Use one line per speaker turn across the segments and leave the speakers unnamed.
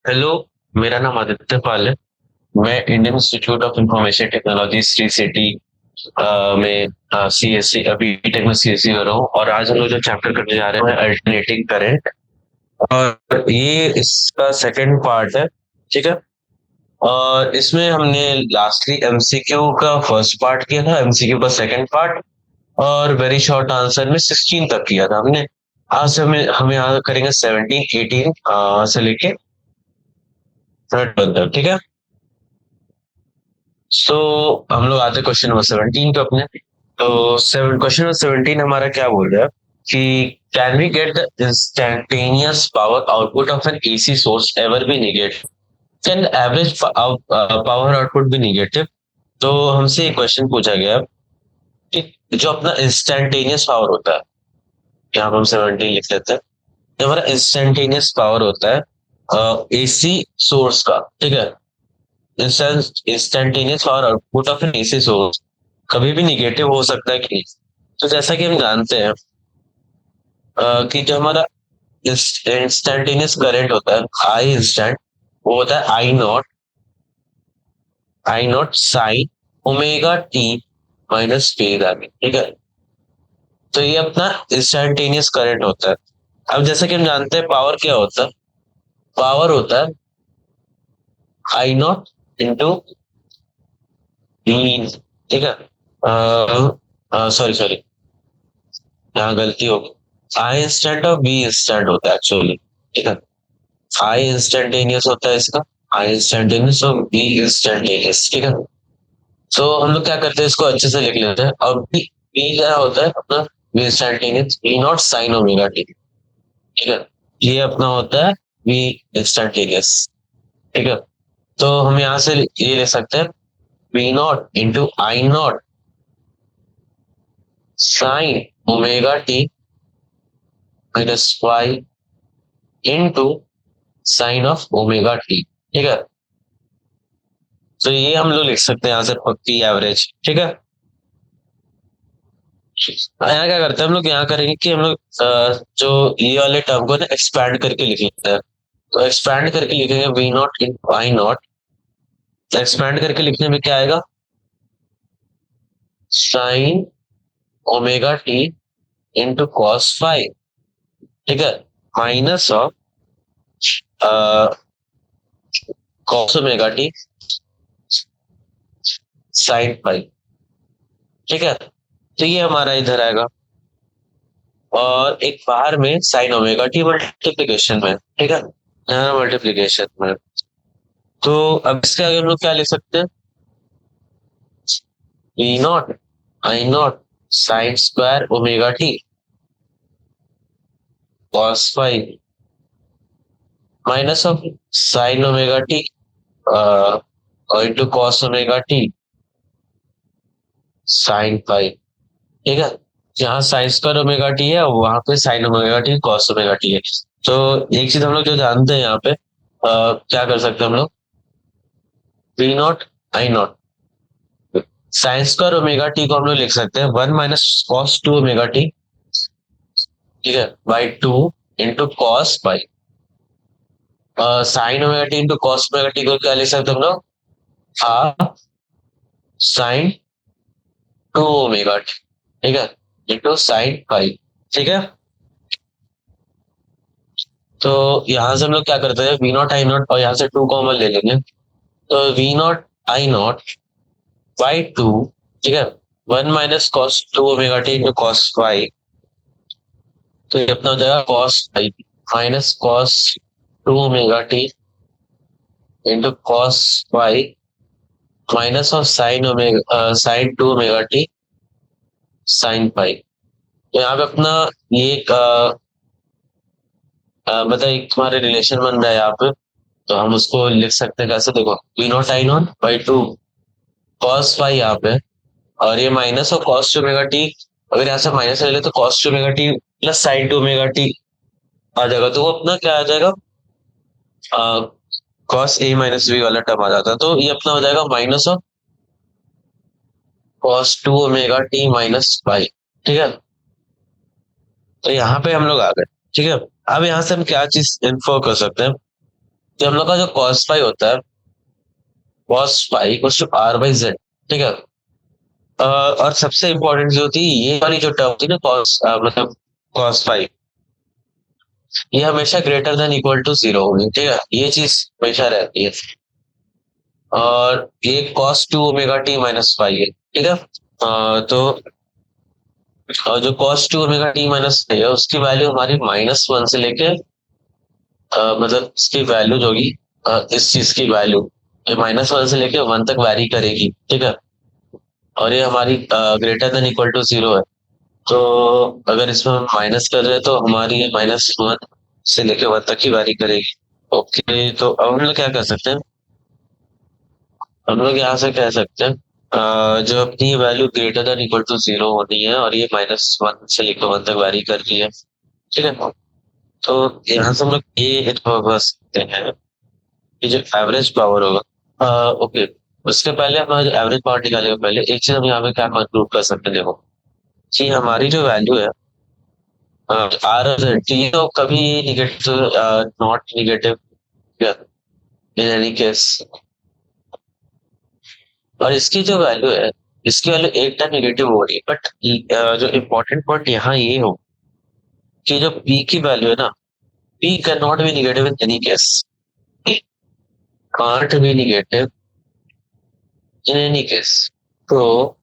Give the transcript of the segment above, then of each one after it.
Hello. मेरा नाम आदित्य पाल है। मैं Indian institute of information technology Shri city में सीएससी अभी टेक में सीएससी कर रहा हूँ। और आज हम लोग जो चैप्टर करने जा रहे हैं अल्टरनेटिंग करंट। और ये इसका सेकंड पार्ट है। ठीक है। और इसमें हमने लास्टली एमसीक्यू का फर्स्ट पार्ट किया था, एमसीक्यू का सेकंड पार्ट। और वेरी शॉर्ट आंसर में 16 तक किया था हमने। आज से हमें हमें यहाँ करेंगे 17 18 से लेके 12 तक। ठीक है। सो हम लोग आते क्वेश्चन नंबर 17 पे अपने। तो क्वेश्चन नंबर 17 हमारा क्या बोल रहा है कि can we get the instantaneous power output of an AC source ever be negative, can average power output be negative. तो हमसे एक क्वेश्चन पूछा गया कि जो अपना इंस्टैन्टेनियस पावर होता है, यहाँ पर हम 17 लिख लेते हैं। जो हमारा इंस्टैन्टेनियस पावर होता है एसी सोर्स का, ठीक है, instantaneous power output of an AC source कभी भी निगेटिव हो सकता है कि नहीं। तो जैसा कि हम जानते हैं कि जो हमारा इंस्टेंटेनियस करंट होता है आई इंस्टेंट, वो होता है I not sine omega t minus phase आगे। ठीक है। तो ये अपना इंस्टेंटेनियस करंट होता है। अब जैसा कि हम जानते हैं पावर क्या होता है, पावर होता है आई नॉट इंटू वी। ठीक है। सॉरी सॉरी, यहाँ गलती होगी। आई इंस्टेंट और बी इंस्टेंट होता है एक्चुअली। ठीक है। आई इंस्टेंटेनियस होता है इसका, आई इंस्टेंटेनियस और बी इंस्टेंटेनियस। ठीक है। तो हम लोग क्या करते हैं, इसको अच्छे से लिख लेते हैं। और बी बी क्या होता है अपना, V instantaneous V naught sine omega T. ठीक है। ये अपना होता है बी इंस्टेंटेनियस। ठीक है। तो हम यहाँ से ये ले सकते हैं V naught into I not sine omega t minus Y into sine of omega T. ठीक है। तो ये हम लोग लिख सकते हैं यहाँ से पक्की एवरेज। ठीक है। यहाँ क्या करते हैं हम लोग, यहाँ करेंगे कि हम लोग जो ये वाले टर्म को ना एक्सपैंड करके लिख लेते हैं। तो एक्सपैंड करके लिखेंगे V naught in I naught. Expand करके लिखने में क्या आएगा, sine omega t into cos five. ठीक है। Minus of cos omega t sine five. ठीक है। तो ये हमारा इधर आएगा। और एक बाहर में साइन ओमेगा टी मल्टीप्लीकेशन में। ठीक है। यहाँ मल्टीप्लीकेशन में। तो अब इसके आगे हम लोग क्या ले सकते हैं, V not I not sine square omega t cos five minus of sine omega t और into cos omega t sine five. ठीक है। जहाँ साइन स्क्वायर ओमेगा टी है वहां पे sign omega t cos omega T है। तो एक चीज हम लोग जो जानते हैं यहाँ पे क्या कर सकते हैं हम लोग, V not I not sine square omega t को हम लोग लिख सकते हैं 1 - cos 2 ओमेगा टी। ठीक है। By 2 into cos by sine omega t into cos omega t को क्या लिख सकते हैं हम लोग, हाफ साइन 2 ओमेगा टी। ठीक है। Into sine five. ठीक है। तो यहां से हम लोग क्या करते हैं, वी नॉट आई नॉट और यहाँ से 2 कॉमन ले लेंगे। तो V not I naught by 2। ठीक है। 1 - cos 2 omega t into cos five. तो ये अपना हो जाएगा cos five minus cos 2 omega t into cos five minus of sine omega sine 2 omega t sine five. तो यहाँ पे अपना ये एक मतलब एक तुम्हारे रिलेशन बन रहा है यहाँ पे। तो हम उसको लिख सकते हैं कैसे, देखो V not I naught by 2 cos five यहाँ पे, और ये माइनस और कॉस 2 ओमेगा टी। अगर यहाँ से माइनस ले ले तो cos 2 omega t plus sine 2 omega t आ जाएगा। तो वो अपना क्या आ जाएगा, कॉस ए माइनस बी वाला टर्म आ जाता है। तो ये अपना हो जाएगा minus of cos 2 omega t minus five. ठीक है। तो यहाँ पे हम लोग आ गए। ठीक है। अब यहाँ से हम क्या चीज इन्फो कर सकते हैं, तो हम लोग का जो कॉस फाई होता है, cos phi equals to R by Z. ठीक है। और सबसे इंपॉर्टेंट जो होती है ये वाली जो टर्म होती है ना, कॉस मतलब कॉस फाई, ये हमेशा greater than equal to zero होगी। ठीक है, ये चीज हमेशा रहती है। और ये cos two omega t minus phi है। ठीक है। तो और जो cos two omega t minus phi है उसकी वैल्यू हमारी -1 से लेके मतलब इसकी वैल्यू जो होगी, इस चीज की वैल्यू ये -1 से लेके 1 तक वैरी करेगी। ठीक है। और ये हमारी greater than equal to zero है। तो अगर इसमें हम माइनस कर रहे हैं तो हमारी ये -1 से लेके 1 तक ही वैरी करेगी। ओके, तो अब हम लोग क्या कर सकते हैं, हम लोग यहाँ से कह सकते हैं जो अपनी value greater than equal to zero होनी है और ये -1 से लेकर 1 तक वैरी कर रही है। ठीक है। तो यहाँ से हम लोग ये इन्फर सकते हैं कि जो एवरेज पावर होगा, ओके, उसके पहले हमारा जो एवरेज पावर निकालेगा, पहले एक चीज हम यहाँ पे क्या कंक्लूड कर सकते हैं, देखो कि हमारी जो वैल्यू है आर ये तो कभी negative, not negative in any case. और इसकी जो वैल्यू है, इसकी वैल्यू एक टाइम निगेटिव हो रही है, बट जो इम्पोर्टेंट पॉइंट यहाँ ये हो कि जो पी की वैल्यू है ना, P can not be negative in any case, can't be negative in any case. तो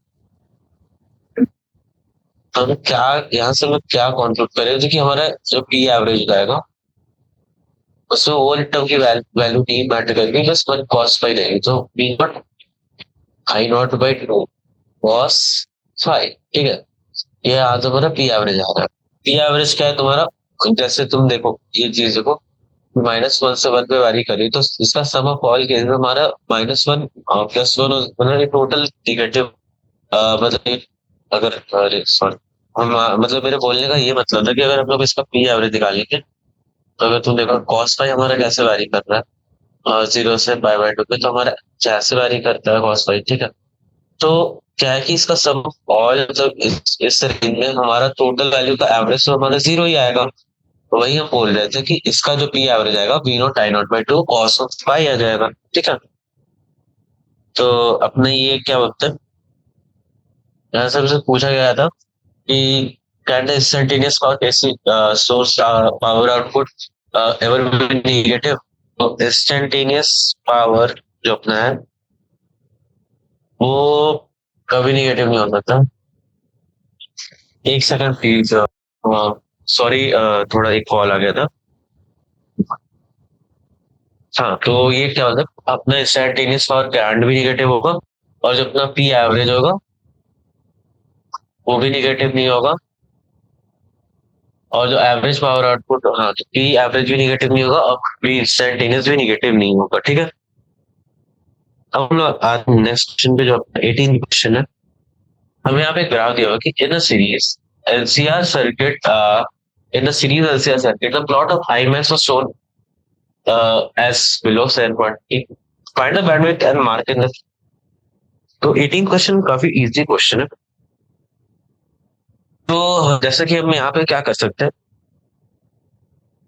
हम क्या यहाँ से हम क्या कॉन्क्लूड करें, जो कि हमारा जो पी एवरेज हो जाएगा उसमें ओवर टर्म की वैल्यू नहीं मैटर करेगी, बस वन कॉस फाई रहेगी। तो P naught I naught by two cos phi. ठीक है। ये आ तुम्हारा पी एवरेज आ रहा है। पी एवरेज क्या है तुम्हारा, जैसे तुम देखो ये चीज देखो, -1 से 1 पे वारी करी तो इसका सम ऑफ ऑल केस में हमारा -1 +1, मतलब टोटल निगेटिव, मतलब अगर सॉरी, हम मतलब मेरे बोलने का ये मतलब है कि अगर हम लोग इसका पी एवरेज निकालेंगे तो अगर तुम देखो कॉस फाई हमारा कैसे वारी कर रहा है 0 से π/2 पे, तो हमारा कैसे वारी करता है कॉस फाई। ठीक है। तो क्या है कि इसका सम ऑल मतलब इस रेंज में हमारा टोटल वैल्यू का एवरेज तो हमारा जीरो ही आएगा। तो वही हम बोल रहे थे कि इसका जो पी एवरेज आएगा V0 I0/2 cos ऑफ पाई आ जाएगा। ठीक है। तो अपने ये क्या बोलते हैं, यहाँ से हमसे पूछा गया था कि can the instantaneous power AC source power output ever be negative. तो इंस्टेंटेनियस पावर जो अपना है वो कभी निगेटिव नहीं हो सकता। एक सेकंड प्लीज, सॉरी, थोड़ा एक कॉल आ गया था। हाँ, तो ये क्या होता है, अपना इंस्टेंटेनियस पावर करंट भी निगेटिव होगा और जो अपना पी एवरेज होगा वो भी निगेटिव नहीं होगा। और जो एवरेज पावर आउटपुट, हाँ, तो पी एवरेज भी निगेटिव नहीं होगा और पी इंस्टेंटेनियस भी निगेटिव नहीं होगा। ठीक है। अब हम लोग आज नेक्स्ट क्वेश्चन पे, जो 18 क्वेश्चन है, हमें यहाँ पे ग्राफ दिया हुआ कि in a series LCR circuit, in a series LCR circuit the plot of I max was shown as below 7.8, find the bandwidth and mark in the. तो 18 क्वेश्चन काफी इजी क्वेश्चन है। तो जैसे कि हम यहाँ पे क्या कर सकते हैं,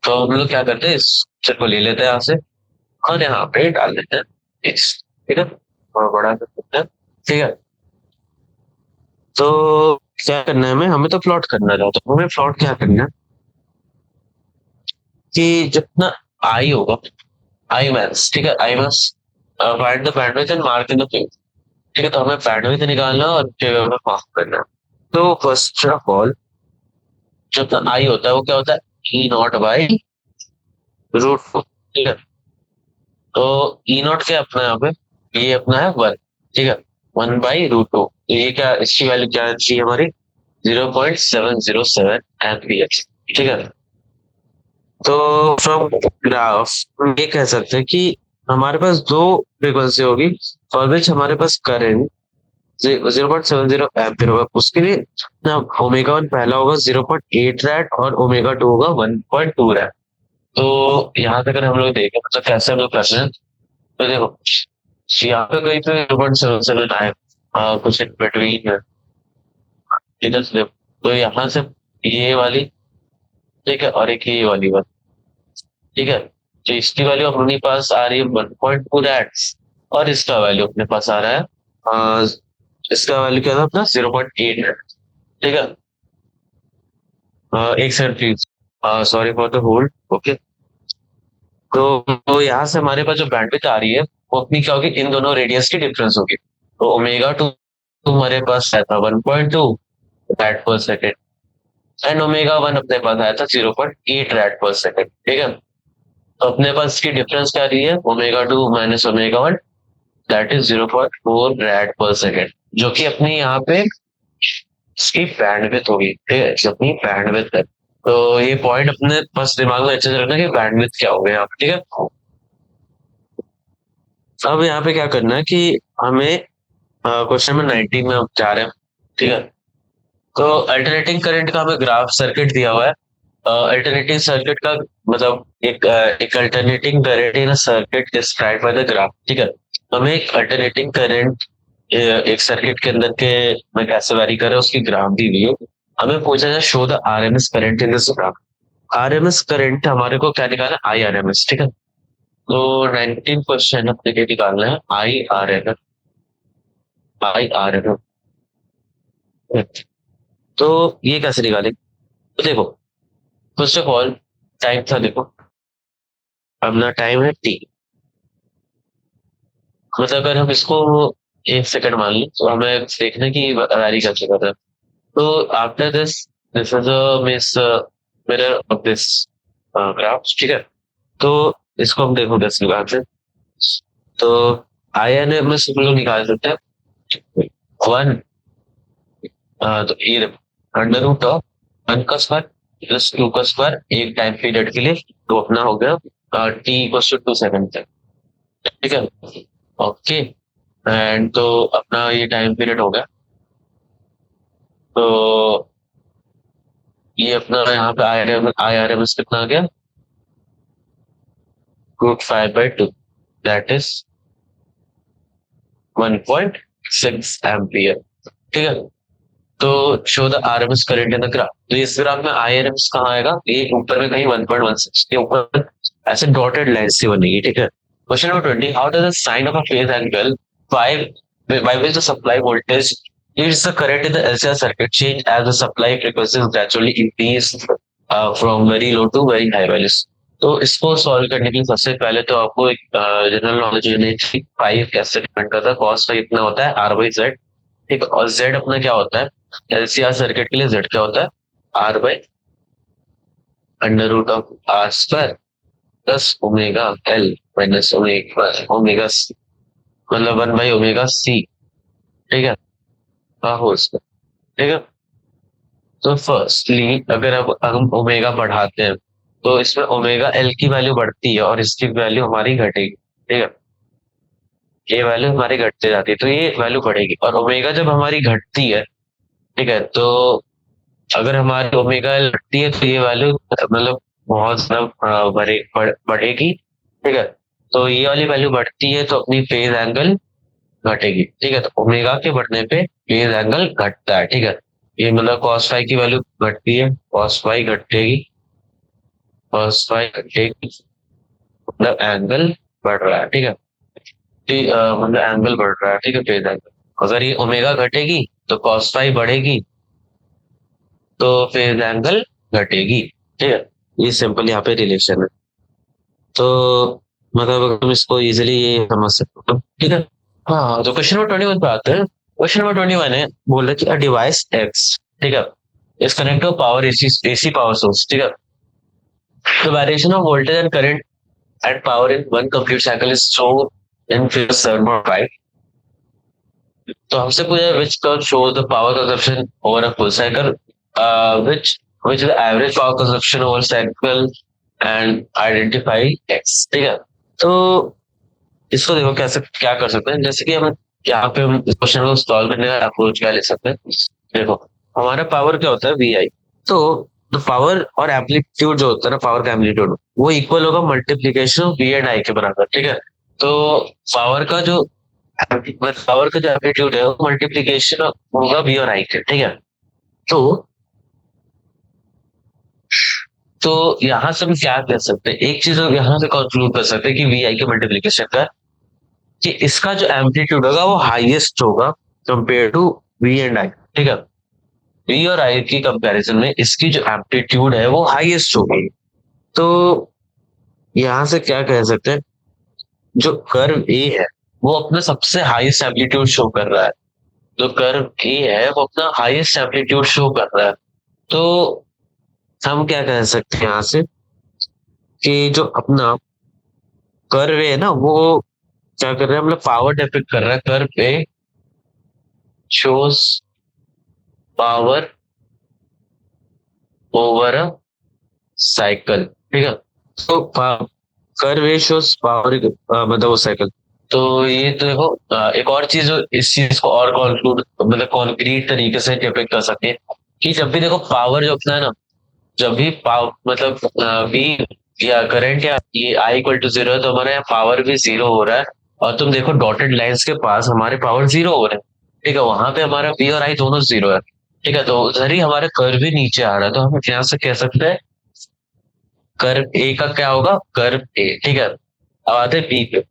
तो हम लोग क्या करते हैं, इस पिक्चर को ले लेते हैं यहाँ से और यहाँ पे डाल देते हैं X। ठीक है, थोड़ा बड़ा कर सकते हैं। ठीक है। तो क्या करना है, हमें हमें तो प्लॉट करना था, तो हमें प्लॉट क्या करना है कि जितना आई होगा, आई मैक्स, ठीक है, I max find the bandwidth and mark in the field. ठीक है। तो हमें बैंडविड्थ निकालना है और फिर हमें मार्क करना है। तो फर्स्ट ऑफ ऑल जो आई होता है वो क्या होता है, E0/√2। ठीक है। तो E0 क्या है अपना यहाँ पे, ये अपना है 1। ठीक है, 1/√2। तो ये क्या, इसकी वैल्यू क्या चाहिए हमारी, 0.707 एम्पियर। ठीक है। तो फ्रॉम ग्राफ हम ये कह सकते हैं कि हमारे पास दो फ्रीक्वेंसी होगी फॉर विच हमारे पास करंट 0.70 एम्पियर होगा। उसके लिए ना ओमेगा 1 पहला होगा 0.8 रैड और ओमेगा 2 होगा 1.2 रैड। तो यहाँ तक अगर हम लोग देखें मतलब कैसे हम लोग कर रहे हैं, तो देखो यहाँ पे कहीं पे 0.77 आए, कुछ इन बिटवीन है, इधर से देखो। तो यहाँ से ये वाली, ठीक है, और एक ये वाली बात। ठीक है। तो इसकी वैल्यू अपने पास आ रही है 1.2 रैट्स, और इसका वैल्यू अपने पास आ रहा है इसका वैल्यू क्या था अपना 0.8 रैट। ठीक है। एक second please, sorry for the hold. Okay. तो यहाँ से हमारे पास जो बैंडविड्थ आ रही है वो अपनी क्या होगी, इन दोनों रेडियस की डिफरेंस होगी। तो ओमेगा टू हमारे पास आया था 1.2 rat per second, and omega one अपने पास आया था 0.8 रैट पर सेकेंड। ठीक है। तो अपने पास इसकी डिफरेंस क्या रही है, omega two minus omega one, that is 0.4 rad per second, जो कि अपनी यहाँ पे इसकी बैंडविड्थ होगी। ठीक है, जो अपनी बैंडविड्थ है। तो ये पॉइंट अपने बस दिमाग में अच्छे से रखना कि बैंडविड्थ क्या हो गया यहाँ पे। ठीक है। अब यहाँ पे क्या करना है कि हमें क्वेश्चन में 19 में हम जा रहे हैं। ठीक है। तो अल्टरनेटिंग करंट का हमें ग्राफ सर्किट दिया हुआ है। अल्टरनेटिंग सर्किट का मतलब एक alternating current in circuit described by the graph. ठीक है। हमें एक अल्टरनेटिंग करंट एक सर्किट के अंदर के में कैसे वेरी करे उसकी ग्राफ दी हुई है। हमें पूछा है show the RMS current in this graph. RMS current हमारे को क्या निकालना है, आई आर एम एस। ठीक है। तो 19 क्वेश्चन अपने लिए निकालना है I R M S. I R M S. तो ये कैसे निकाले, तो देखो, फर्स्ट ऑफ ऑल टाइम था, देखो अपना टाइम है टी। मतलब अगर हम इसको 1 सेकंड मान लें तो हमें देखना कि वैरी कैसे कर रहा है। तो after this, this is miss mirror of this graph. ठीक है। तो इसको हम देखो कैसे निकालते हैं। तो आई एन में सब लोग निकाल सकते हैं वन, तो ये अंडर रूट ऑफ वन का स्क्वायर प्लस टू का स्क्वायर एक टाइम पीरियड के लिए, तो अपना हो गया टी इक्वल टू 2 सेकंड तक। ठीक है। ओके। एंड तो अपना ये टाइम पीरियड हो गया। तो ये अपना यहाँ पे आई आर एम एस कितना आ गया, √5/2, दैट इज 1.6 एम्पियर। ठीक है। तो show the RMS current in the graph. तो इस ग्राफ में आईआरएमएस कहाँ आएगा, ये ऊपर में कहीं 1.16 के ऊपर ऐसे डॉटेड लाइन से बनेगी। ठीक है। Question number 20, how does the sign of a phase angle by by which the supply voltage leads the current in the LCR circuit change as the supply frequency is gradually increased from very low to very high values। तो इसको solve करने के लिए सबसे पहले तो आपको एक जनरल नॉलेज होनी चाहिए, फाइव कैसे डिपेंड करता है, कॉस का कितना होता है आर बाई जेड। ठीक है। और जेड अपना क्या होता है, एलसीआर सर्किट के लिए जेड क्या होता है, R by under root of R square plus omega L minus omega omega C, मतलब 1/ओमेगा सी। ठीक है। का होल स्क्वायर। ठीक है। तो फर्स्टली अगर अब हम ओमेगा बढ़ाते हैं तो इसमें ओमेगा एल की वैल्यू बढ़ती है और इसकी वैल्यू हमारी घटेगी। ठीक है। ये वैल्यू हमारी घटते जाती है तो ये वैल्यू बढ़ेगी, और ओमेगा जब हमारी घटती है, ठीक है, तो अगर हमारी ओमेगा एल घटती है तो ये वैल्यू मतलब बहुत ज्यादा बढ़ेगी। ठीक है। तो ये वाली वैल्यू बढ़ती है तो अपनी फेज एंगल घटेगी। ठीक है। तो ओमेगा के बढ़ने पे फेज एंगल घटता है। ठीक है। ये मतलब कॉस फाई की वैल्यू घटती है, कॉस फाई घटेगी, कॉस फाई घटेगी, मतलब एंगल बढ़ रहा है। ठीक है। मतलब एंगल बढ़ रहा है। ठीक है, फेज एंगल। अगर ये ओमेगा घटेगी तो कॉस फाई बढ़ेगी, तो फेज एंगल घटेगी। ठीक है। ये सिंपल यहाँ पे रिलेशन है। तो मतलब तुम इसको इजिली ये समझ सकते हो। ठीक है। हाँ, तो क्वेश्चन नंबर 21 पे आते हैं। क्वेश्चन नंबर 21 है, बोल रहे कि अ डिवाइस एक्स, ठीक है, is connect to power AC power source. ठीक है। The variation of voltage and current and power in one compute cycle is shown in figure 7.5। तो हमसे पूछा है which curve shows the power consumption over a full cycle, which is the average power consumption over cycle and identify x। ठीक है। तो इसको देखो कैसे क्या कर सकते हैं, जैसे कि हम यहाँ पे हम इस क्वेश्चन को सॉल्व करने का अप्रोच क्या ले सकते हैं। देखो, हमारा पावर क्या होता है, वी आई। तो पावर और एम्पलीट्यूड जो होता है ना, पावर का एम्पलीट्यूड वो इक्वल होगा multiplication of V and I के बराबर। ठीक है। तो पावर का जो पावर का जो एम्पलीट्यूड है वो मल्टीप्लीकेशन होगा वी और आई के। ठीक है। तो तो यहाँ से हम क्या कह सकते हैं, एक चीज हम यहाँ से कंक्लूड कर सकते हैं कि वी आई के मल्टीप्लीकेशन का, कि इसका जो एम्पलीट्यूड होगा वो हाईएस्ट होगा compare to V and I. ठीक है, वी और आई की कंपैरिजन में इसकी जो एम्पलीट्यूड है वो हाईएस्ट होगी। तो यहाँ से क्या कह सकते हैं, जो कर्व ए है वो अपना सबसे हाईएस्ट एम्पलीट्यूड शो कर रहा है। जो कर्व ए है वो अपना हाईएस्ट एम्पलीट्यूड शो कर रहा है। तो हम क्या कह सकते हैं यहाँ से, कि जो अपना कर्व है ना वो क्या कर रहा है, मतलब पावर डिपिक्ट कर रहा है। कर्व पे shows power over a cycle. ठीक है, तो कर्व ए शोज पावर, मतलब वो साइकिल। तो ये तो देखो, एक और चीज जो इस चीज को और कॉन्क्लूड मतलब कॉन्क्रीट तरीके से डिपिक्ट कर सकते हैं, कि जब भी देखो पावर जो अपना है ना, जब भी पावर मतलब वी या करंट या ये आई इक्वल टू जीरो है, तो हमारे यहाँ पावर भी जीरो हो रहा है। और तुम देखो डॉटेड लाइंस के पास हमारे पावर जीरो हो रहे हैं। ठीक है, वहां पे हमारा वी और आई दोनों जीरो है। ठीक है, तो उधर ही हमारे कर्व भी नीचे आ रहा है, तो हम यहाँ से कह सकते हैं कर्व ए का क्या होगा, कर्व ए। ठीक है, अब आते हैं बी पे।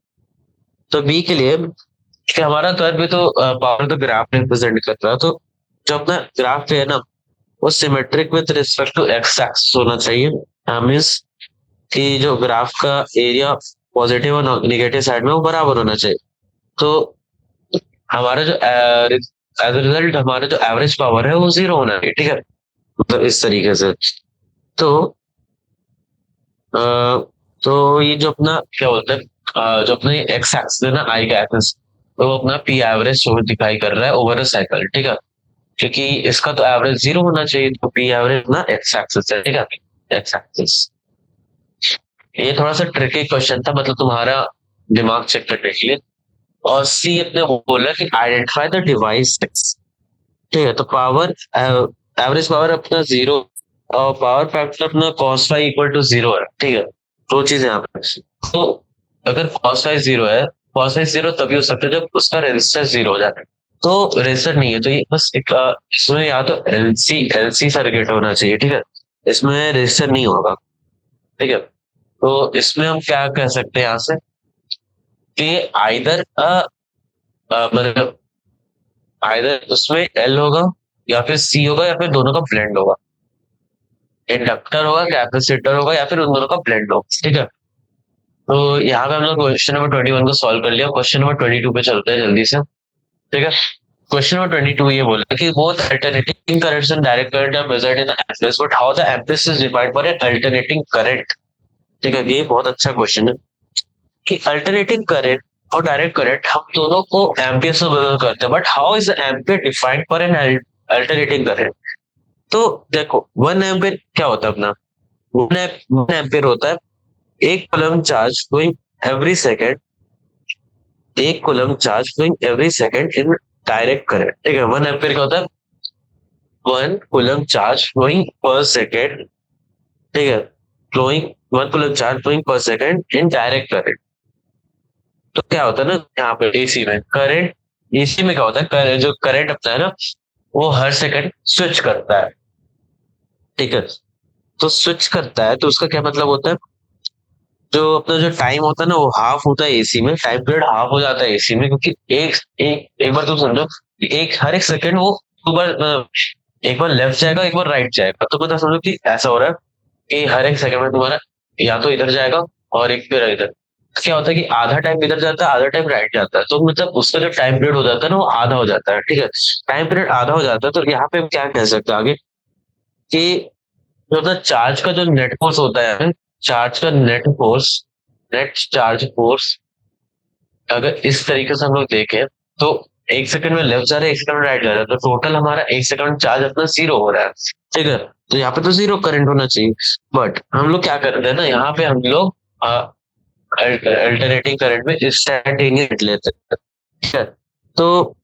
तो बी के लिए, कि हमारा कर्व भी तो पावर तो ग्राफ रिप्रेजेंट कर रहा है, तो जो अपना ग्राफ है ना वो symmetric with respect to X axis होना चाहिए। मीन्स कि जो ग्राफ का एरिया पॉजिटिव और नेगेटिव साइड में वो बराबर होना चाहिए। तो हमारा जो एज रिजल्ट हमारा जो एवरेज पावर है वो जीरो होना चाहिए। ठीक है, मतलब इस तरीके से। तो अ, तो ये जो अपना क्या बोलते हैं, जो अपने एक्स एक्सिस है ना, आई का एक्सिस, तो वो अपना पी एवरेज शो दिखाई कर रहा है ओवर अ साइकिल। ठीक है, क्योंकि इसका तो एवरेज जीरो होना चाहिए, तो पी एवरेज ना एक्स एक्सिस है। ठीक है, एक्स एक्सिस। ये थोड़ा सा ट्रिकी क्वेश्चन था, मतलब तुम्हारा दिमाग चेक करने के लिए। और सी अपने बोला कि आइडेंटिफाई द डिवाइस। ठीक है, तो पावर एवरेज पावर अपना जीरो, और पावर फैक्टर अपना cos phi equals to zero है। ठीक है, दो चीजें यहाँ पे। तो अगर कॉस फाई जीरो है, कॉस फाई जीरो तभी हो सकता है जब उसका रेजिस्टेंस जीरो हो जाता है। तो रेजिस्टर नहीं है, तो ये बस एक इसमें या तो एलसी एलसी सर्किट होना चाहिए। ठीक है, इसमें रेजिस्टर नहीं होगा। ठीक है, तो इसमें हम क्या कह सकते हैं यहाँ से, कि आइदर मतलब आइदर उसमें एल होगा या फिर सी होगा या फिर दोनों का ब्लेंड होगा। इंडक्टर होगा, कैपेसिटर होगा, या फिर उन दोनों का ब्लेंड होगा। ठीक है, तो यहाँ पे हम लोग क्वेश्चन नंबर 21 को सॉल्व कर लिया। क्वेश्चन नंबर 22 पे चलते हैं जल्दी से। ठीक है, क्वेश्चन नंबर 22 ये बोला कि both alternating currents and direct current are measured in amperes, but how the amperes is defined for an alternating current. ठीक है, ये बहुत अच्छा क्वेश्चन है, कि अल्टरनेटिंग करंट और डायरेक्ट करंट हम दोनों को एम्पीयर से मेजर करते हैं, but how is ampere defined for an alternating current. तो देखो 1 एम्पीयर क्या होता है अपना, 1 एम्पीयर होता है एक coulomb charge going every second, एक coulomb charge going every second in direct current. ठीक है, 1 एम्पीयर क्या होता है, 1 coulomb charge flowing per second. ठीक है, flowing 1 coulomb charge flowing per second in direct current. तो क्या होता है ना, यहाँ पे एसी में करंट, एसी में क्या होता है, जो करंट अपना है ना वो हर सेकंड स्विच करता है। ठीक है, तो स्विच करता है तो उसका क्या मतलब होता है, जो अपना जो टाइम होता है ना वो हाफ होता है एसी में, टाइम पीरियड हाफ हो जाता है एसी में, क्योंकि एक एक एक बार तुम समझो कि एक हर एक सेकंड वो दो बार एक बार लेफ्ट जाएगा एक बार राइट जाएगा। तो पता समझो कि ऐसा हो रहा है कि हर एक सेकंड में तुम्हारा या तो इधर जाएगा और एक फिर इधर। तो क्या होता है कि आधा टाइम इधर जाता है आधा टाइम राइट जाता है, तो मतलब उसका जो टाइम पीरियड हो जाता है ना वो आधा हो जाता है। ठीक है, टाइम पीरियड आधा हो जाता है, तो यहाँ पे हम क्या कह सकते हैं आगे, कि जो होता है चार्ज का जो नेट फोर्स होता है, चार्ज का net force, net charge force, अगर इस तरीके से हम लोग देखें, तो एक सेकंड में लेफ्ट जा रहा है एक सेकंड में राइट जा रहा है, तो टोटल हमारा एक सेकंड चार्ज अपना जीरो हो रहा है। ठीक है, तो यहाँ पे तो जीरो करंट होना चाहिए, बट हम लोग क्या करते हैं ना, यहाँ पे हम लोग अल्टरनेटिंग करंट में इंस्टेंटेनियस लेते हैं। ठीक है, तो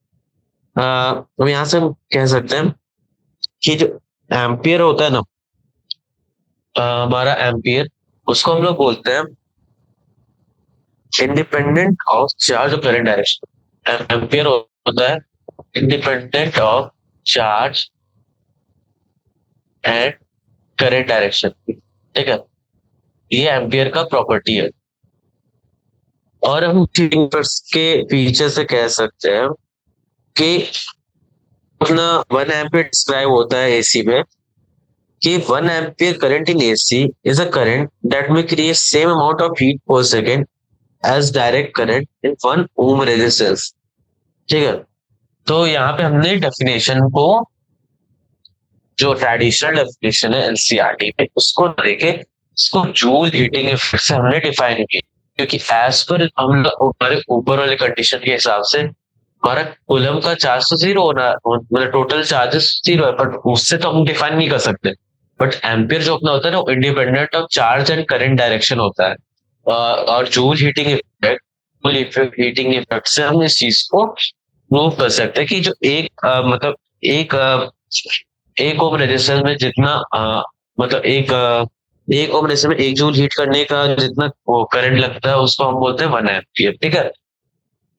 हम यहाँ से हम कह सकते हैं कि जो एम्पियर होता है ना, हमारा एम्पियर, उसको हम लोग बोलते हैं इंडिपेंडेंट ऑफ चार्ज और करंट डायरेक्शन। एम्पियर होता है independent of charge and current direction. ठीक है, ये एम्पियर का प्रॉपर्टी है। और हम इन्वर्स के पीछे से कह सकते हैं कि अपना 1 एम्पियर डिस्क्राइब होता है एसी में कि 1 ampere current in AC is a current that में create same amount of heat per second as direct current in 1 ohm resistance. ठीक है, तो यहाँ पे हमने डेफिनेशन को, जो ट्रेडिशनल डेफिनेशन है एनसीईआरटी में, उसको लेके इसको जूल हीटिंग इफेक्ट से हमने डिफाइन किया। क्योंकि एज पर हम हमारे ऊपर वाले कंडीशन के हिसाब से हमारा कूलम का चार्ज तो जीरो होना, मतलब टोटल चार्जेस जीरो है, बट उससे तो हम डिफाइन नहीं कर सकते। बट एम्पियर जो अपना होता है ना, वो independent of charge and current direction होता है। और joule heating effect, joule effect heating effect से हम इस चीज को प्रूव कर सकते हैं कि जो मतलब एक एक ओम रेजिस्टेंस में जितना मतलब एक ओम रेजिस्टेंस में 1 जूल हीट करने का जितना करंट लगता है उसको हम बोलते हैं 1 एम्पियर। ठीक है,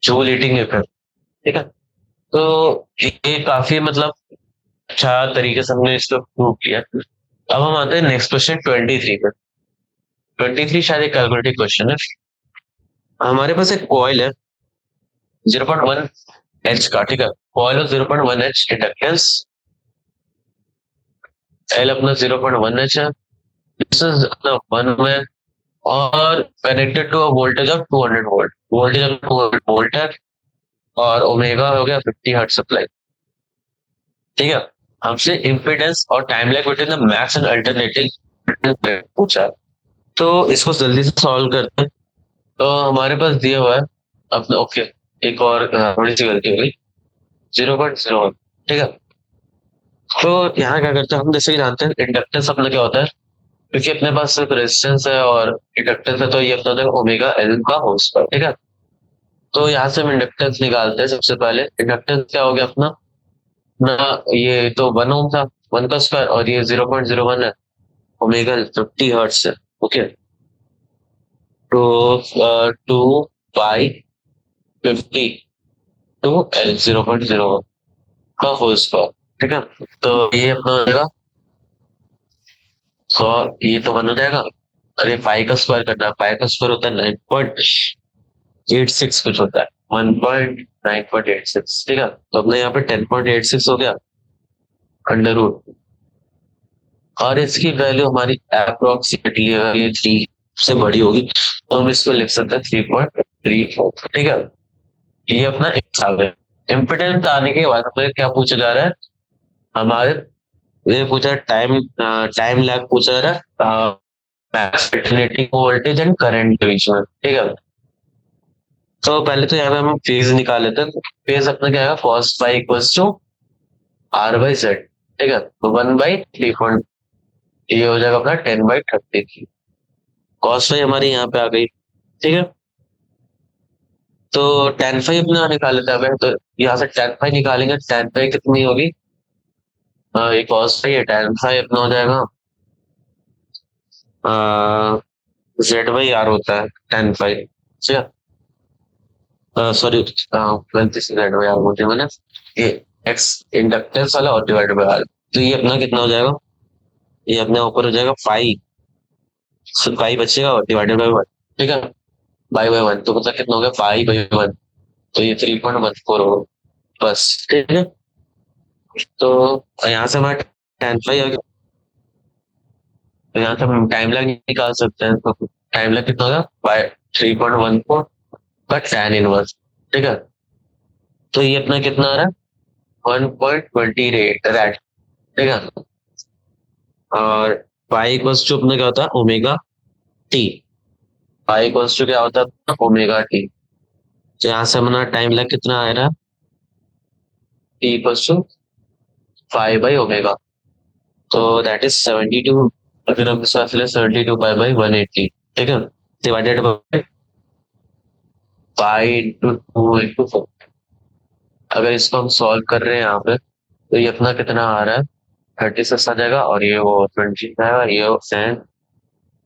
जूल हीटिंग इफेक्ट। ठीक है, तो ये काफी मतलब अच्छा तरीके से हमने इसको प्रूव किया। अब हम आते हैं नेक्स्ट क्वेश्चन 23 पे। 23 शायद एक कैलकुलेटिव क्वेश्चन है। हमारे पास एक कॉइल है 0.1 एच का। ठीक है, coil of 0.1 H inductance L अपना 0.1 एच है, दिस इज अपना 1 में, और connected to a voltage of 200 volt, voltage of 200 volt है, और ओमेगा हो गया 50 हर्ट्ज सप्लाई। ठीक है, हमसे इम्पीडेंस और time lag between the max and alternative पूछा है। तो इसको जल्दी से सॉल्व करते हैं। तो हमारे पास दिया हुआ है अपना, ओके, एक और थोड़ी सी गलती हो गई, 0.01। ठीक है, तो यहाँ क्या करते हैं हम, जैसे कि जानते हैं इंडक्टेंस अपना क्या होता है, क्योंकि अपने पास सिर्फ रेजिस्टेंस है और इंडक्टेंस है, तो ये अपना होता है ओमेगा एल का होल स्क्वायर। ठीक है, तो यहाँ से हम इंडक्टेंस निकालते हैं। सबसे पहले इंडक्टेंस क्या हो गया अपना ना, ये तो 1 ओम था, 1 का स्क्वायर, और ये 0.01 है, ओमेगा 50 हर्ट्ज है। ओके, तो 2 बाई 50 टू एल 0.01 का होल स्क्वायर। ठीक है, तो ये अपना हो जाएगा 100, ये तो 1 हो जाएगा। अरे पाई का स्क्वायर करना है, पाई का स्क्वायर होता है 9.86 कुछ होता है, 1.9.86। ठीक है, तो अपने यहाँ पे 10.86 हो गया अंडर रूट, और इसकी वैल्यू हमारी अप्रोक्सीमेटली ये 3 से बड़ी होगी, तो हम इसको लिख सकते हैं 3.34। ठीक है, ये अपना हिसाब है। इम्पिडेंस आने के बाद हमें क्या पूछा जा रहा है, हमारे ये पूछा टाइम, टाइम लैग पूछा जा रहा है अल्टरनेटिंग वोल्टेज एंड करंट के बीच में। ठीक है, तो पहले तो यहाँ पे हम फेज निकाल लेते हैं। फेज अपना क्या है, cos phi equals to R by Z. ठीक है, तो 1/3, ये हो जाएगा अपना 10/33। कॉस फाई हमारी यहाँ पे आ गई। ठीक है, तो टेन फाई अपना निकाल लेते हैं। तो यहाँ से टेन फाई निकालेंगे, टेन फाई कितनी होगी, ये कॉस फाई है, टेन फाई अपना हो जाएगा जेड बाई आर होता है, टेन फाई। ठीक है, सॉरी, गलती से जेड बाई आर बोलते हैं मैंने, ये एक्स इंडक्टेंस वाला और डिवाइड बाय आर। तो ये अपना कितना हो जाएगा, ये अपने ऊपर हो जाएगा फाई, फाई बचेगा और डिवाइडेड बाय वन। ठीक है, बाई बाय वन, तो मतलब कितना हो गया, फाई बाई वन, तो ये 3.14 होगा बस। ठीक है, तो यहाँ से हमारा टेन फाई आ गया, तो यहाँ से हम टाइम लाइन निकाल सकते हैं। तो टाइम लाइन कितना होगा, बाय 3.14 का tan इनवर्स। ठीक है, तो ये अपना कितना आ रहा है, 1.28 रैट। ठीक है, और पाई इक्वल्स टू अपना क्या होता है, omega T. Pi equals to क्या होता है, ओमेगा टी। तो यहाँ से अपना टाइम लाइन कितना आ रहा है, टी इक्वल्स टू 5/ओमेगा, तो दैट इज 72। अगर हम इसका 72 पाई/180। ठीक है, divided by pi into 2 into 4। अगर इसको हम सॉल्व कर रहे हैं यहाँ पे, तो ये अपना कितना आ रहा है, 36 आ जाएगा, और ये वो 20 आएगा, ये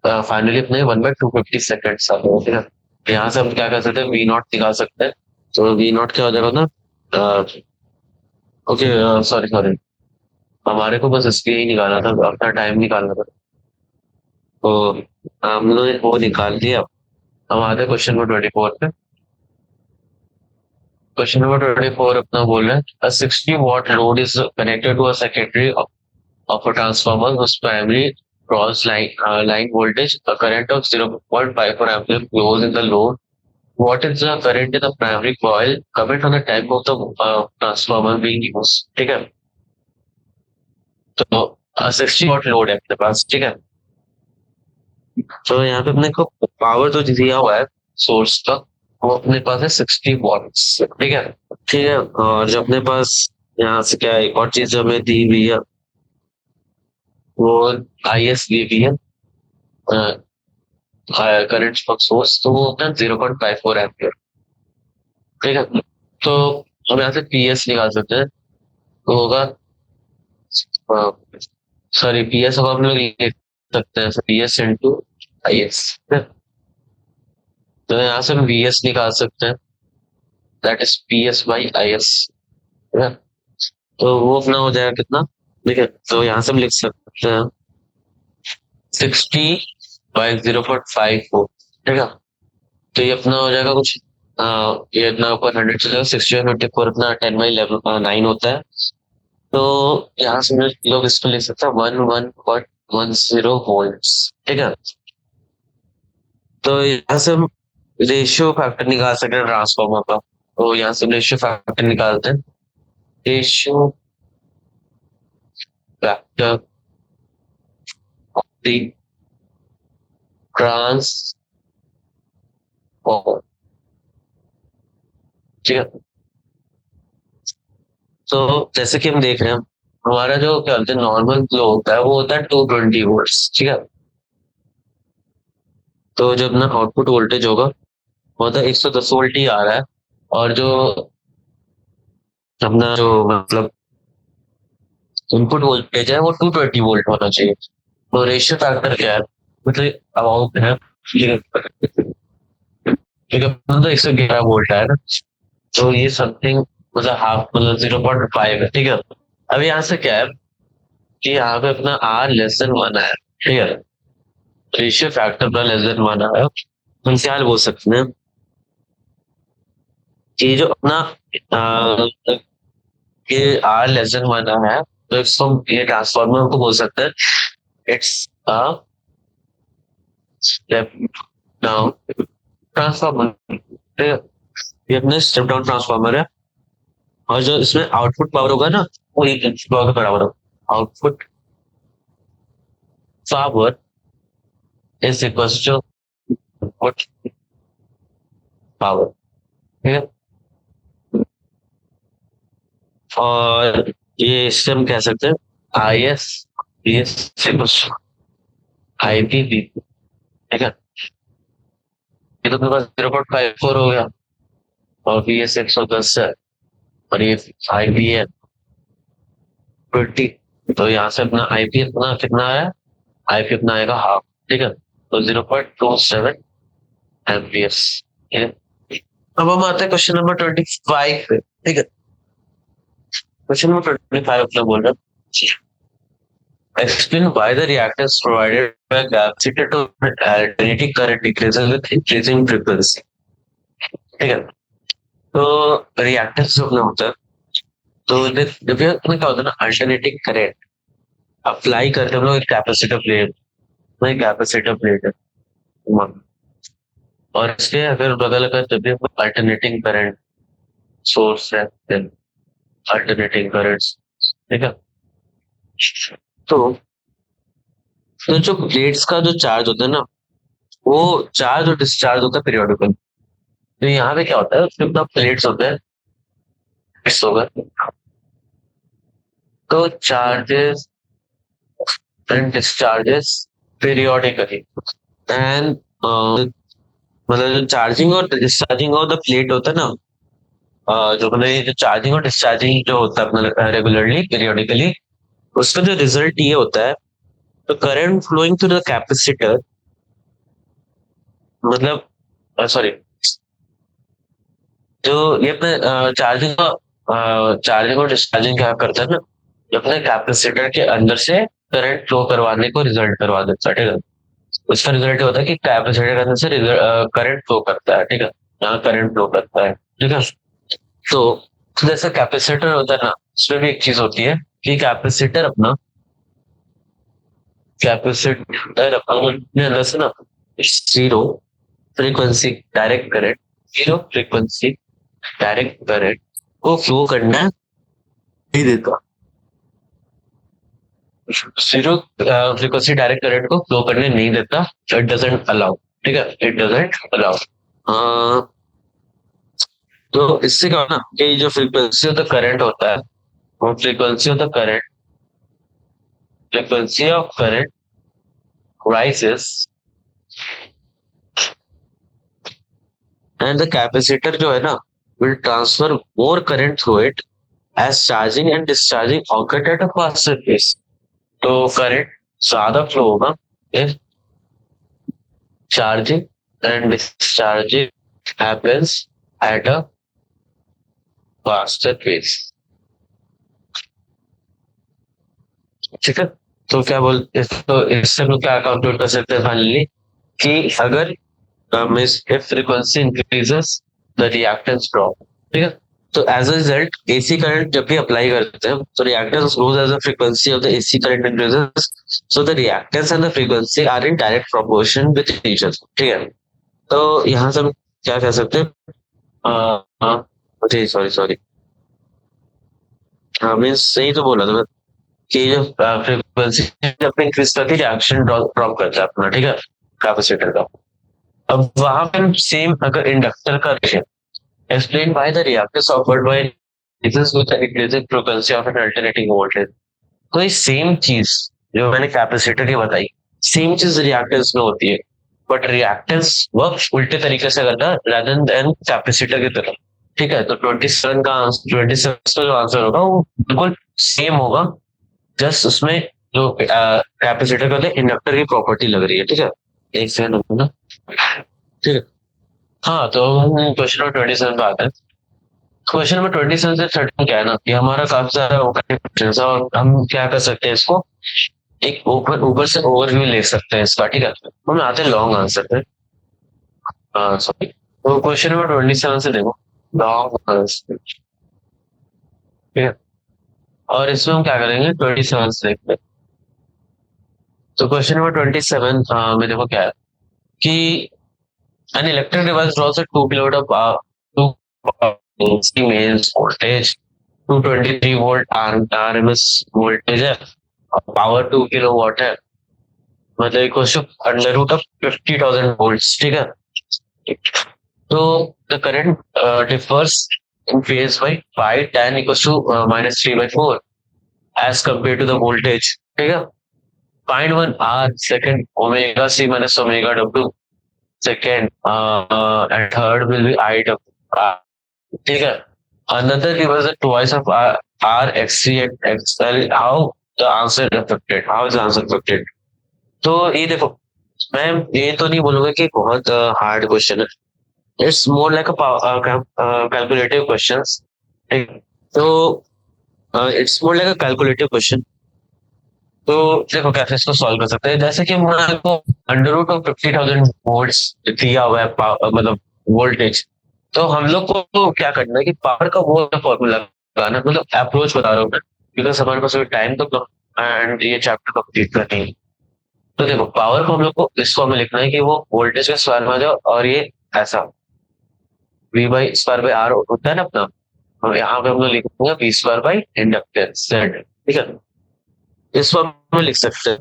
फाइनली अपने 1/250 सेकेंड आ गया। ठीक है, तो यहाँ से हम क्या कर सकते हैं, वी नॉट निकाल सकते हैं। तो वी नॉट क्या हो जाएगा ना, ओके, सॉरी सॉरी, हमारे को बस इसके ही निकालना था, अपना टाइम निकालना था। तो हमने वो निकाल दिया। हम आते क्वेश्चन नंबर 24 पे। क्वेश्चन नंबर 24 अपना बोल रहा है, अ 60 watt load is connected to a secondary of a transformer whose primary cross line voltage a current of 0.54 ampere flows in the load. What is the current in the primary coil? Comment on the type of the transformer being used. ठीक है, तो 60 what load है अपने पास। ठीक है, तो यहाँ पे अपने को पावर जो दिया हुआ है सोर्स का, वो अपने पास है 60 वॉट्स। ठीक है। ठीक है, और जो अपने पास यहाँ से क्या एक और चीज हमें दी हुई है, वो आई एस दी हुई है, करंट फ्रॉम सोर्स, तो वो होता है 0.54 एम्पियर। ठीक है, तो हम यहाँ से पी एस निकाल सकते हैं, तो होगा, सॉरी पी एस हम लोग लिख सकते हैं P S into I S. तो यहाँ से हम वी एस निकाल सकते हैं, that is P S by I S. तो वो अपना हो जाएगा कितना, ठीक है, तो यहाँ से हम लिख सकते हैं 60/0.54। ठीक है, तो ये अपना हो जाएगा कुछ, ये अपना ऊपर 100 चलेगा, 60/24 अपना 10/11 9 होता है। तो यहाँ से हम लोग इसको लिख सकते हैं 11.10 वोल्ट्स। ठीक है, तो यहाँ से हम रेशियो फैक्टर निकाल सकते हैं ट्रांसफार्मर का। तो यहाँ से रेशियो फैक्टर निकालते हैं, रेशियो फैक्टर दी ट्रांसफॉर्मर। ठीक है, तो जैसे कि हम देख रहे हैं, हमारा जो क्या बोलते हैं नॉर्मल फ्लो होता है वो होता है 220 वोल्ट्स। ठीक है, तो जब ना आउटपुट वोल्टेज होगा वो होता है 110 वोल्ट ही आ रहा है, और जो अपना जो मतलब इनपुट वोल्टेज है वो 220 वोल्ट होना चाहिए। तो रेशियो फैक्टर क्या है, मतलब अमाउंट है, ठीक है, ठीक है, तो 111 वोल्ट है ना, तो ये समथिंग मतलब हाफ, मतलब 0.5 है। ठीक है, अब यहाँ से क्या है कि यहाँ पे अपना आर लेस देन 1 है। ठीक है, रेशियो फैक्टर अपना लेस देन 1 है, हम क्या बोल सकते हैं कि जो अपना ये आर लेस देन 1 है, तो इसको हम ये ट्रांसफॉर्मर को बोल सकते हैं it's a step down transformer. ठीक है, ये अपने स्टेप डाउन ट्रांसफॉर्मर है, और जो इसमें आउटपुट पावर होगा ना वो एक इनपुट पावर के बराबर होगा। Output power is equal to input power. ठीक है, और ये इससे हम कह सकते हैं I S B S I P B. ठीक है, ये तो मेरे पास 0.54 हो गया, और बी एस 110 है, और ये आई पी है 20। तो यहाँ से अपना आई पी अपना कितना है, आई पी अपना आएगा हाफ। ठीक है, तो 0.27 एम्पियर्स। ठीक है, अब हम आते हैं क्वेश्चन नंबर 25 पे। ठीक है, क्वेश्चन नंबर 25 अपना बोल रहा है, explain why the reactors provided by capacitor to alternating current decreases with increasing frequency। ठीक है, तो रिएक्टेंस जो अपना होता है, तो जब ये अपना क्या होता है ना, अल्टरनेटिंग करंट अप्लाई करते हैं हम लोग एक कैपेसिटर प्लेट में, कैपेसिटर प्लेट है, और इसके अगर बगल अगर जब भी अल्टरनेटिंग करंट सोर्स है, अल्टरनेटिंग करंट्स। ठीक है, तो जो प्लेट्स का जो चार्ज होता है ना, वो चार्ज और डिस्चार्ज होता है पीरियोडिकल। तो यहाँ पे क्या होता है, उसके अपना प्लेट्स होते हैं, इस होगा, तो charges and discharges periodically, and मतलब जो चार्जिंग और डिस्चार्जिंग ऑफ द प्लेट होता है ना, जो मतलब जो चार्जिंग और डिस्चार्जिंग जो होता है अपना रेगुलरली पीरियोडिकली, उसका जो रिजल्ट ये होता है, तो current flowing through the capacitor, मतलब सॉरी, जो ये अपने चार्जिंग और डिस्चार्जिंग क्या करता है ना, ये अपने कैपेसिटर के अंदर से करंट फ्लो करवाने को रिजल्ट करवा देता है। ठीक है, उसका रिजल्ट होता है कि कैपेसिटर के अंदर से करंट फ्लो करता है, ठीक है, यहाँ करंट फ्लो करता है, ठीक है। तो जैसे कैपेसिटर होता है ना, उसमें भी एक चीज होती है कि कैपेसिटर अपने अंदर से ना zero frequency direct current, zero frequency direct current को फ्लो करना नहीं देता। जीरो फ्रीक्वेंसी डायरेक्ट करंट को फ्लो करने नहीं देता, इट डजेंट अलाउ, ठीक है, इट डजेंट अलाउ। तो इससे क्या होना कि जो फ्रीक्वेंसी ऑफ द करंट होता है, वो frequency of current rises and the capacitor जो है ना will transfer more current through it as charging and discharging occurred at a faster pace. तो करंट ज्यादा फ्लो होगा if charging and discharging happens at a faster pace, ठीक है। तो क्या बोल तो इससे हम लोग क्या कंक्लूड कर सकते हैं फाइनली कि अगर means if frequency increases the reactance drop, ठीक है। तो as a result AC current जब भी अप्लाई करते हैं तो reactance grows as a frequency of the AC current increases, so the reactance and the frequency are in direct proportion with each other, ठीक है। तो यहाँ से हम क्या कह सकते हैं, जी सॉरी सॉरी, हाँ मीन्स सही तो बोला था मैं कि जो फ्रीक्वेंसी जब इंक्रीज करती है रिएक्शन ड्रॉप करता है अपना, ठीक है, कैपेसिटर का। अब वहां पे हम सेम अगर इंडक्टर का देखें, explain why the reactors offered by resistance with the increasing frequency of an alternating voltage। तो ये सेम चीज जो मैंने कैपेसिटर की बताई, सेम चीज रिएक्टेंस में होती है, बट रिएक्टेंस वर्क उल्टे तरीके से करता है rather देन कैपेसिटर की तरह, ठीक है। तो 27 का जो आंसर होगा वो बिल्कुल सेम होगा, जस्ट उसमें जो कैपेसिटर का इंडक्टर की प्रॉपर्टी लग रही है, ठीक है। एक सेकंड ना, ठीक है। हाँ तो क्वेश्चन नंबर 27 पे आते हैं। क्वेश्चन नंबर 27 से 30 क्या है ना कि हमारा काफी सारा क्वेश्चन है और हम क्या कर सकते हैं इसको एक ऊपर ऊपर से ओवरव्यू ले सकते हैं इसका, ठीक है। हम आते हैं लॉन्ग आंसर पे। सॉरी, तो क्वेश्चन नंबर 27 से देखो, लॉन्ग आंसर, ठीक है। और इसमें हम क्या करेंगे 27 से देखते हैं। तो क्वेश्चन नंबर 27 में देखो क्या है कि an electric device draws a 2 kilowatt of power to mains voltage, 223 volt RMS voltage है, पावर 2 किलोवाट है, मतलब equal to under root of 50,000 volts, ठीक है। तो the current differs in phase by 5 tan equal to -3/4 as compare to the voltage, ठीक है। Find one R second omega C minus omega W second and third will be I W, ठीक है। Another give us the twice of R, XC and XL. How the answer affected? How is the answer affected? तो ये देखो, मैं ये तो नहीं बोलूंगा कि बहुत हार्ड क्वेश्चन है, it's more like a calculative question, तो it's more like a calculative question. तो देखो कैसे इसको सॉल्व कर सकते हैं, जैसे कि हमारे को अंडर रूट ऑफ 50,000 वोल्ट्स दिया हुआ है मतलब वोल्टेज। तो हम लोग को तो क्या करना है कि पावर का वो फॉर्मूला लगाना, मतलब अप्रोच बता रहा हूँ मैं, बिकॉज हमारे पास टाइम तो एंड ये चैप्टर कंप्लीट करनी है। तो देखो पावर को हम लोग को इसको हमें लिखना है कि वो वोल्टेज के स्क्वायर में आ जाओ, और ये ऐसा V by square by R होता है ना अपना, और यहाँ पे हम लोग लिखेंगे V square by inductance Z, ठीक है। इसको हम लिख सकते हैं।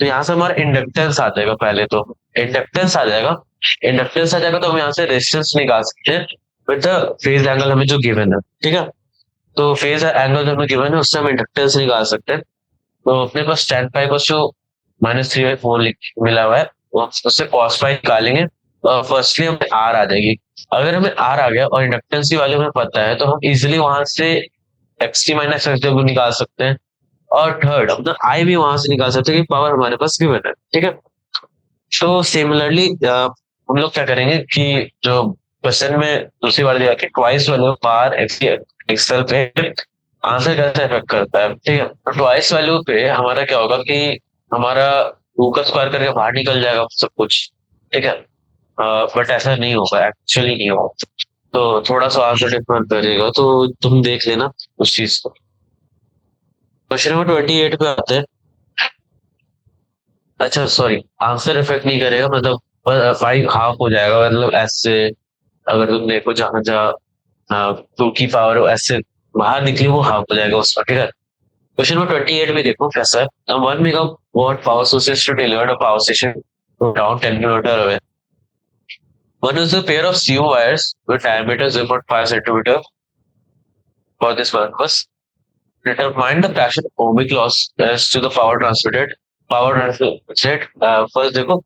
तो यहाँ से हमारा इंडक्टेंस आ जाएगा, पहले तो इंडक्टेंस आ जाएगा, इंडक्टेंस आ जाएगा तो हम यहाँ से रेजिस्टेंस निकाल सकते हैं विद द फेज एंगल हमें जो गिवन है, ठीक है। तो फेज एंगल जो हमें गिवन है उससे हम इंडक्टेंस निकाल सकते हैं। तो अपने पास tan पाई को जो -3/4 मिला हुआ है, वो उससे cos पाई निकालेंगे, फर्स्टली हमें आर आ जाएगी। अगर हमें आर आ गया और इंडक्टेंस की वैल्यू हमें पता है तो हम इजिली वहां से x T minus x W निकाल सकते हैं, और थर्ड अपना आई भी वहां से निकाल सकते हैं कि पावर हमारे पास गिवन है, ठीक है। तो सिमिलरली हम लोग क्या करेंगे कि जो क्वेश्चन में दूसरी बार दिया कि ट्वाइस वैल्यू पावर एक्सएल पे आंसर कैसे इफेक्ट करता है, ठीक है। तो ट्वाइस वैल्यू पे हमारा क्या होगा कि हमारा टू का स्क्वायर करके बाहर निकल जाएगा सब कुछ। ठीक है। बट ऐसा नहीं होगा, एक्चुअली नहीं होगा। तो थोड़ा सा आंसर डिफर करेगा, तो तुम देख लेना उस चीज को। क्वेश्चन नंबर 28 पे आते हैं। अच्छा सॉरी, आंसर इफेक्ट नहीं करेगा, मतलब भाई हाफ हो जाएगा, मतलब ऐसे अगर तुम देखो जहां जहाँ टू की पावर ऐसे बाहर निकली वो हाफ हो जाएगा उसका। ठीक है। क्वेश्चन नंबर 28 में देखो कैसा है। 1 megawatt power source is to deliver a power station around 10 kilometer away. One is a pair of CU wires with diameter 0.5 centimeter for this purpose. Determine the fraction ohmic loss as to the power transmitted. Power transmitted, first देखो,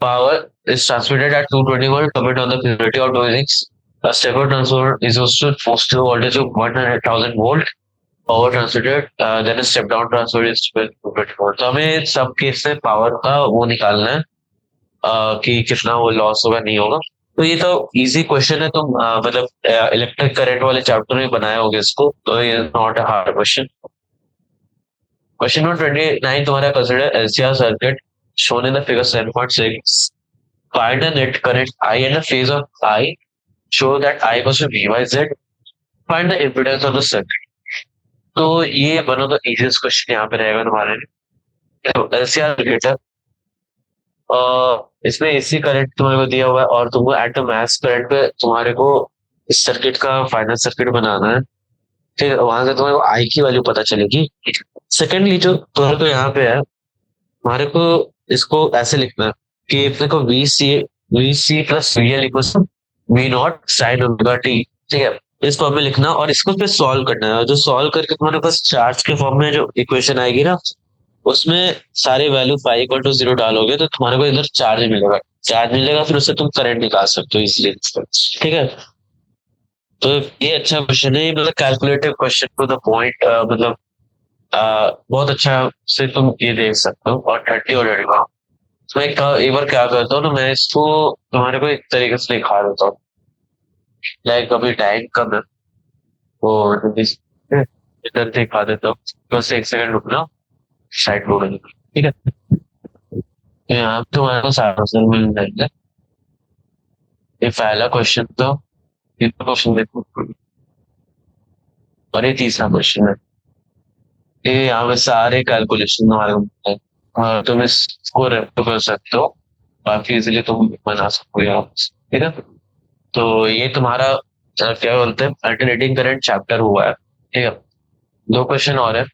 power is transmitted at 220 volt. Comment on the purity of dosings. A stepper transformer is also positive voltage of 100,000 volt. Power transmitted, then step down transfer is 12 volt. तो हमें सब case से power का वो निकालना है, कि कितना वो लॉस होगा नहीं होगा। तो ये तो इजी क्वेश्चन है, तुम मतलब इलेक्ट्रिक करंट वाले चैप्टर में बनाए होगे इसको, तो ये not a hard question. Question number 29 तुम्हारा consider LCR circuit shown in the figure 7.6. Find the net current I and the phase of I. Show that I equals to V by Z. Find the impedance of the circuit. तो ये one of the easiest question यहाँ पे रहेगा तुम्हारे लिए। LCR circuit है, इसमें AC current तुम्हारे को दिया हुआ है, और तुमको एट द मैक्स करंट पे तुम्हारे को इस सर्किट का फाइनल सर्किट बनाना है। फिर वहां से तुम्हारे को आई की वैल्यू पता चलेगी। सेकेंडली जो तुम्हारे को यहाँ पे है, तुम्हारे को इसको ऐसे लिखना है कि अपने को V C plus V L equal V naught sine omega T. ठीक है। इस फॉर्म में लिखना और इसको फिर सॉल्व करना है, और जो सॉल्व करके तुम्हारे पास चार्ज के फॉर्म में जो इक्वेशन आएगी ना, उसमें सारे वैल्यू पाई इक्वल टू 0 डालोगे तो तुम्हारे को इधर चार्ज मिलेगा। चार्ज मिलेगा, फिर उससे तुम करंट निकाल सकते हो इसलिए। ठीक है। तो ये अच्छा क्वेश्चन है, मतलब calculative question to the point, मतलब बहुत अच्छा से तुम ये देख सकते हो। और 30 और 31, तो एक बार क्या करता हूँ ना, मैं इसको तुम्हारे को एक तरीके से दिखा देता हूँ। लाइक अभी टाइम कम है, तो इधर दिखा देता हूँ। बस एक सेकंड रुकना, साइड बोर्ड। ठीक है। यहाँ तुम्हारे को सारा आंसर मिल जाएगा। ये पहला क्वेश्चन, तो ये क्वेश्चन देखो, और ये तीसरा क्वेश्चन है। ये यहाँ पे सारे कैलकुलेशन हमारे को मिलते हैं। तुम इसको रेफर कर सकते हो, काफी इजीली तुम बना सकते हो यहाँ से। ठीक है। तो ये तुम्हारा क्या बोलते हैं, अल्टरनेटिंग करंट चैप्टर हुआ है। ठीक है। दो क्वेश्चन और है,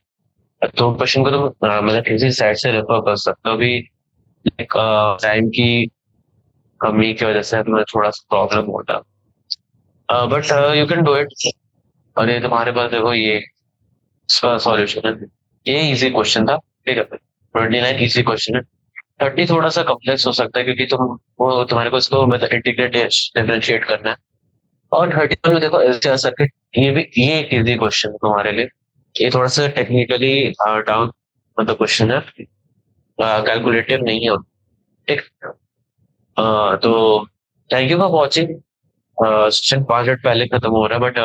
तो क्वेश्चन को तुम मतलब किसी साइड से रेफर कर सकते हो। अभी टाइम की कमी की वजह से तुम्हें थोड़ा सा प्रॉब्लम होता है, but you can do it. और ये तुम्हारे पास देखो, ये इसका सॉल्यूशन है। ये इजी क्वेश्चन था। ठीक है। 29 इजी क्वेश्चन है। 30 थोड़ा सा कॉम्प्लेक्स हो सकता है, क्योंकि तुम वो तुम्हारे को इसको मतलब इंटीग्रेट डिफरेंशिएट करना है। और 31 में देखो एलसीआर सर्किट, ये एक इजी क्वेश्चन है तुम्हारे लिए। ये थोड़ा सा टेक्निकली डाउन मतलब क्वेश्चन है, कैलकुलेटिव नहीं है। ठीक। तो thank you for watching. Session 5 minute पहले खत्म हो रहा है, but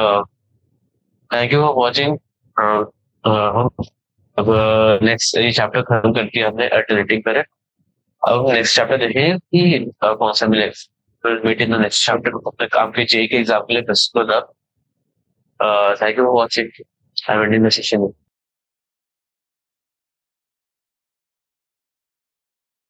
thank you for watching. हम अब नेक्स्ट ये चैप्टर खत्म कर दिया हमने अल्टरनेटिंग पर। अब नेक्स्ट चैप्टर देखेंगे कि कौन सा मिलेगा। Wait in the next chapter. तब तक आपके जे के एग्जाम के लिए best of luck. Thank you for watching. Have and in the session.